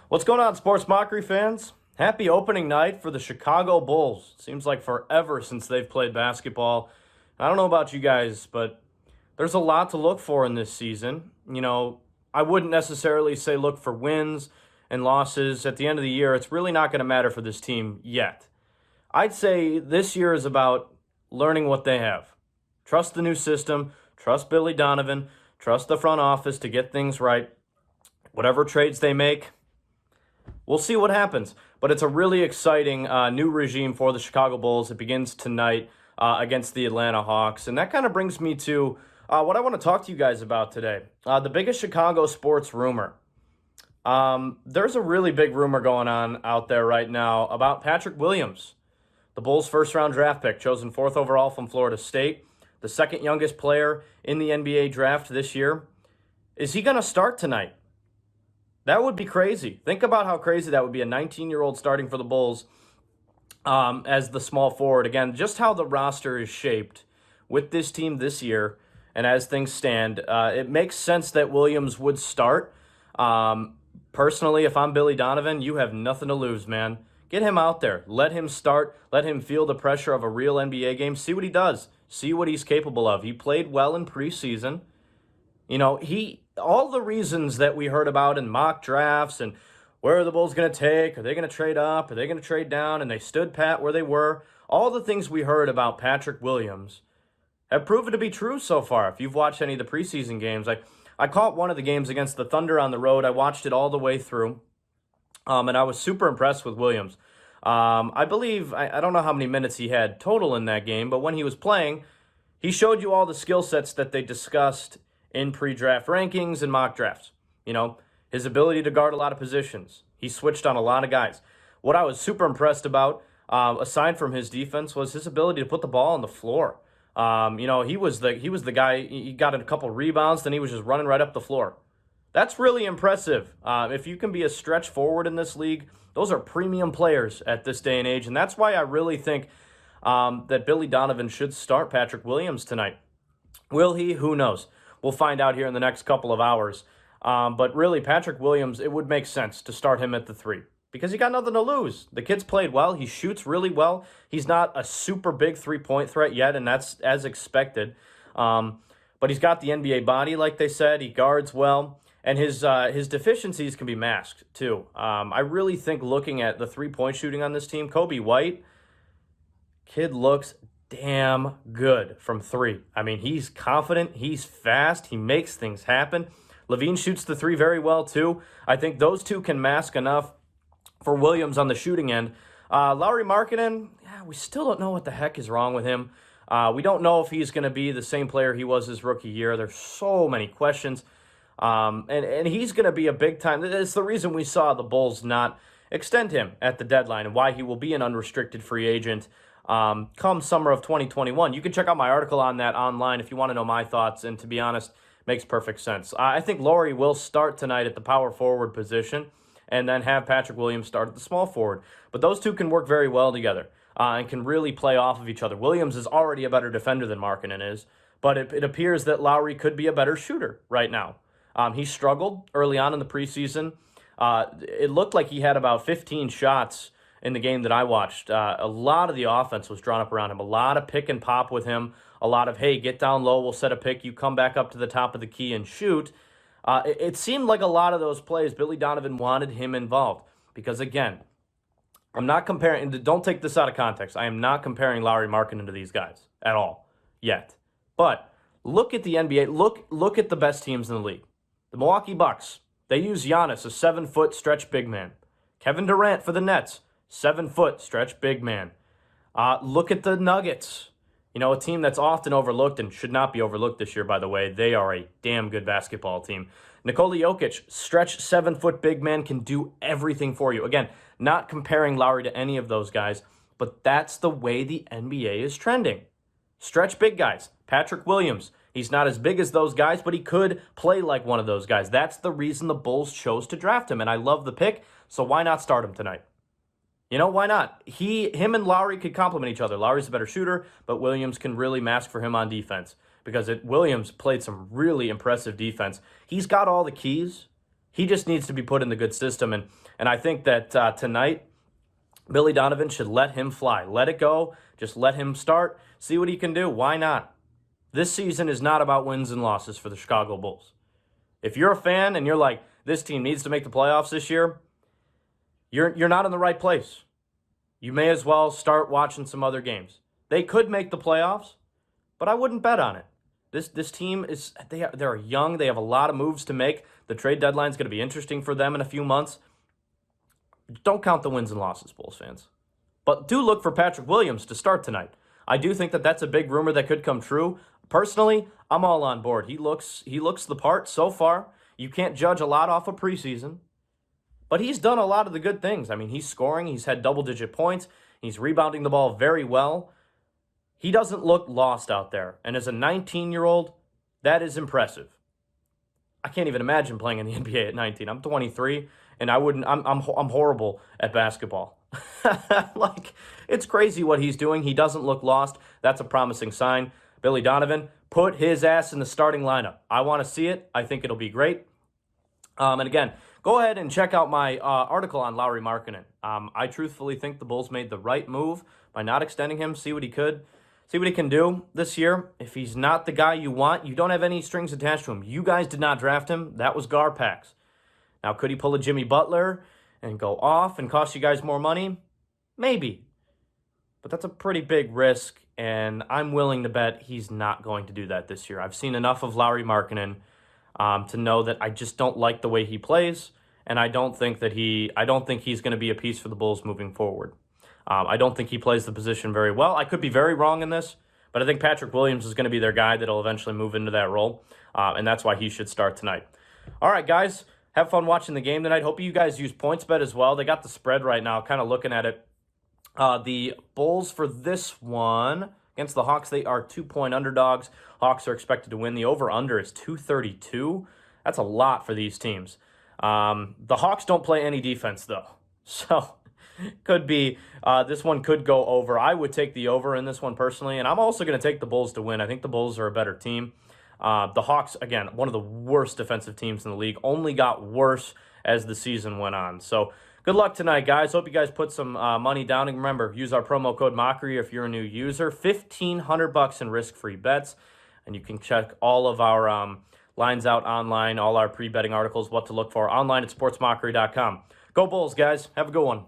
What's going on, Sports Mockery fans? Happy opening night for the Chicago Bulls. Seems like forever since they've played basketball. I don't know about you guys, but there's a lot to look for in this season. I wouldn't necessarily say look for wins and losses. At the end of the year, it's really not going to matter for this team yet. I'd say this year is about learning what they have. Trust the new system, trust Billy Donovan, trust the front office to get things right. Whatever trades they make, we'll see what happens, but it's a really exciting new regime for the Chicago Bulls. It begins tonight against the Atlanta Hawks, and that kind of brings me to what I want to talk to you guys about today. The biggest Chicago sports rumor. There's a really big rumor going on out there right now about Patrick Williams, the Bulls' first-round draft pick, chosen 4th overall from Florida State, the second youngest player in the NBA draft this year. Is he going to start tonight? That would be crazy. Think about how crazy that would be, a 19-year-old starting for the Bulls as the small forward. Again, just how the roster is shaped with this team this year and as things stand, it makes sense that Williams would start. Personally, if I'm Billy Donovan, you have nothing to lose, man. Get him out there. Let him start. Let him feel the pressure of a real NBA game. See what he does. See what he's capable of. He played well in preseason. All the reasons that we heard about in mock drafts and where are the Bulls going to take? Are they going to trade up? Are they going to trade down? And they stood pat where they were. All the things we heard about Patrick Williams have proven to be true so far. If you've watched any of the preseason games, I caught one of the games against the Thunder on the road. I watched it all the way through, and I was super impressed with Williams. I believe, I don't know how many minutes he had total in that game, but when he was playing, he showed you all the skill sets that they discussed in pre-draft rankings and mock drafts. His ability to guard a lot of positions. He switched on a lot of guys. What I was super impressed about, aside from his defense, was his ability to put the ball on the floor. He was the guy. He got a couple rebounds, then he was just running right up the floor. That's really impressive. If you can be a stretch forward in this league, those are premium players at this day and age, and that's why I really think that Billy Donovan should start Patrick Williams tonight. Will he? Who knows? We'll find out here in the next couple of hours. But really, Patrick Williams, it would make sense to start him at the 3 because he got nothing to lose. The kid's played well. He shoots really well. He's not a super big three-point threat yet, and that's as expected. But he's got the NBA body, like they said. He guards well, and his deficiencies can be masked, too. I really think looking at the three-point shooting on this team, Kobe White, kid looks damn good from 3. I mean, he's confident, he's fast, he makes things happen. Levine shoots the 3 very well, too. I think those two can mask enough for Williams on the shooting end. Lauri Markkanen, we still don't know what the heck is wrong with him. We don't know if he's going to be the same player he was his rookie year. There's so many questions. And he's going to be a big-time. It's the reason we saw the Bulls not extend him at the deadline and why he will be an unrestricted free agent come summer of 2021. You can check out my article on that online if you want to know my thoughts, and to be honest, makes perfect sense. I think Lauri will start tonight at the power forward position and then have Patrick Williams start at the small forward. But those two can work very well together and can really play off of each other. Williams is already a better defender than Markkanen is, but it appears that Lauri could be a better shooter right now. He struggled early on in the preseason. It looked like he had about 15 shots in the game that I watched. A lot of the offense was drawn up around him. A lot of pick and pop with him. A lot of, hey, get down low, we'll set a pick, you come back up to the top of the key and shoot. It seemed like a lot of those plays, Billy Donovan wanted him involved. Because, again, I'm not comparing, don't take this out of context. I am not comparing Lauri Markkanen to these guys at all yet. But look at the NBA. Look at the best teams in the league. The Milwaukee Bucks, they use Giannis, a 7-foot stretch big man. Kevin Durant for the Nets, 7-foot stretch big man. Look at the Nuggets. A team that's often overlooked and should not be overlooked this year, by the way. They are a damn good basketball team. Nikola Jokic, stretch 7-foot big man, can do everything for you. Again, not comparing Lauri to any of those guys, but that's the way the NBA is trending. Stretch big guys. Patrick Williams, he's not as big as those guys, but he could play like one of those guys. That's the reason the Bulls chose to draft him, and I love the pick, so why not start him tonight? Why not? Him and Lauri could complement each other. Lauri's a better shooter, but Williams can really mask for him on defense because Williams played some really impressive defense. He's got all the keys. He just needs to be put in the good system. And I think that tonight, Billy Donovan should let him fly. Let it go. Just let him start. See what he can do. Why not? This season is not about wins and losses for the Chicago Bulls. If you're a fan and you're like, this team needs to make the playoffs this year, you're not in the right place. You may as well start watching some other games. They could make the playoffs, but I wouldn't bet on it. This team is they're young. They have a lot of moves to make. The trade deadline is going to be interesting for them in a few months. Don't count the wins and losses, Bulls fans. But do look for Patrick Williams to start tonight. I do think that that's a big rumor that could come true. Personally, I'm all on board. He looks the part so far. You can't judge a lot off of preseason, but he's done a lot of the good things. I mean, he's scoring. He's had double-digit points. He's rebounding the ball very well. He doesn't look lost out there. And as a 19-year-old, that is impressive. I can't even imagine playing in the NBA at 19. I'm 23, and I'm horrible at basketball. Like, it's crazy what he's doing. He doesn't look lost. That's a promising sign. Billy Donovan, put his ass in the starting lineup. I want to see it. I think it'll be great. And again, go ahead and check out my article on Lauri Markkanen. I truthfully think the Bulls made the right move by not extending him. See what he can do this year. If he's not the guy you want, you don't have any strings attached to him. You guys did not draft him. That was Garpax. Now, could he pull a Jimmy Butler and go off and cost you guys more money? Maybe. But that's a pretty big risk, and I'm willing to bet he's not going to do that this year. I've seen enough of Lauri Markkanen to know that I just don't like the way he plays, and I don't think he's going to be a piece for the Bulls moving forward. I don't think he plays the position very well. I could be very wrong in this, but I think Patrick Williams is going to be their guy that'll eventually move into that role, and that's why he should start tonight. All right, guys, have fun watching the game tonight. Hope you guys use PointsBet as well. They got the spread right now, kind of looking at it. The Bulls for this one against the Hawks, they are 2-point underdogs. Hawks are expected to win. The over-under is 232. That's a lot for these teams. The Hawks don't play any defense, though. So could be this one could go over. I would take the over in this one personally, and I'm also going to take the Bulls to win. I think the Bulls are a better team. The Hawks, again, one of the worst defensive teams in the league, only got worse as the season went on. So good luck tonight, guys. Hope you guys put some money down. And remember, use our promo code Mockery if you're a new user. $1,500 in risk-free bets. And you can check all of our lines out online, all our pre-betting articles, what to look for online at sportsmockery.com. Go Bulls, guys. Have a good one.